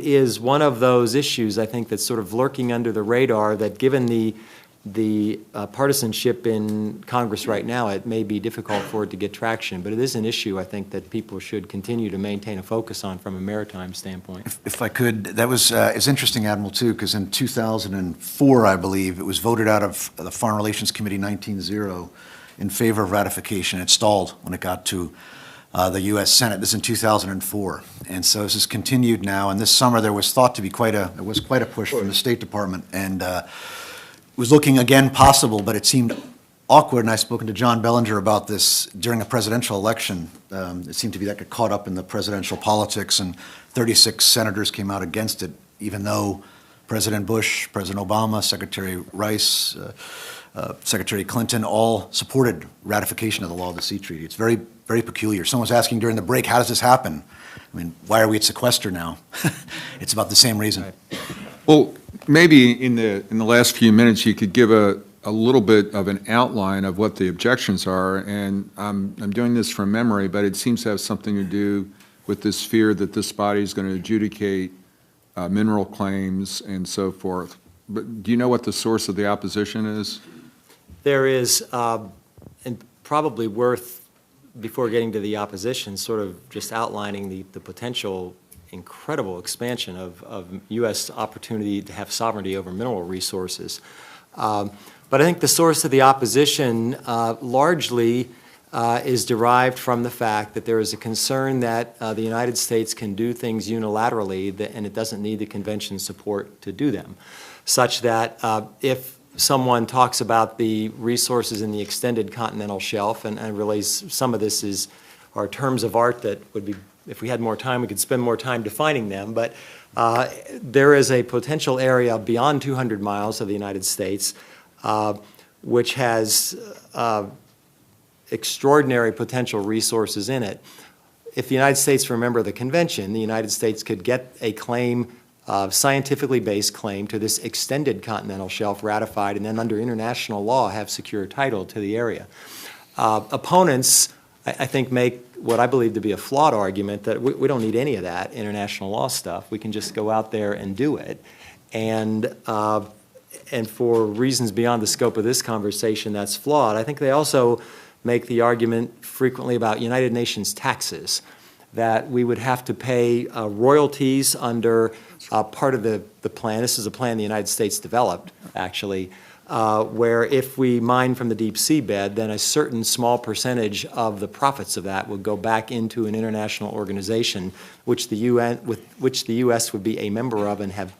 is one of those issues, I think, that's sort of lurking under the radar, that given the partisanship in Congress right now, it may be difficult for it to get traction. But it is an issue, I think, that people should continue to maintain a focus on from a maritime standpoint. If I could, that was it's interesting, Admiral, too, because in 2004, I believe, it was voted out of the Foreign Relations Committee 19-0 in favor of ratification. It stalled when it got to the U.S. Senate. This is in 2004, and so this has continued now. And this summer, there was thought to be quite a push from the State Department, and it was looking again possible, but it seemed awkward. And I've spoken to John Bellinger about this during a presidential election. It seemed to be that got caught up in the presidential politics, and 36 senators came out against it, even though President Bush, President Obama, Secretary Rice, Secretary Clinton all supported ratification of the Law of the Sea Treaty. It's very, very peculiar. Someone was asking during the break, how does this happen? I mean, why are we at sequester now? It's about the same reason. Right. Well, maybe in the last few minutes you could give a little bit of an outline of what the objections are. And I'm doing this from memory, but it seems to have something to do with this fear that this body is going to adjudicate mineral claims and so forth. But do you know what the source of the opposition is? There is, and probably worth, before getting to the opposition, sort of just outlining the potential incredible expansion of U.S. opportunity to have sovereignty over mineral resources. But I think the source of the opposition largely is derived from the fact that there is a concern that the United States can do things unilaterally and it doesn't need the convention support to do them, such that if someone talks about the resources in the extended continental shelf, and I realize some of this are terms of art that would be, if we had more time, we could spend more time defining them, but there is a potential area beyond 200 miles of the United States which has extraordinary potential resources in it. If the United States were a member of the convention, the United States could get a claim, scientifically based claim, to this extended continental shelf ratified, and then under international law have secure title to the area. Opponents, I think, make what I believe to be a flawed argument that we don't need any of that international law stuff. We can just go out there and do it. And for reasons beyond the scope of this conversation, that's flawed. I think they also make the argument frequently about United Nations taxes, that we would have to pay royalties under part of the plan. This is a plan the United States developed, actually, where if we mine from the deep seabed, then a certain small percentage of the profits of that would go back into an international organization which the U.S. would be a member of and have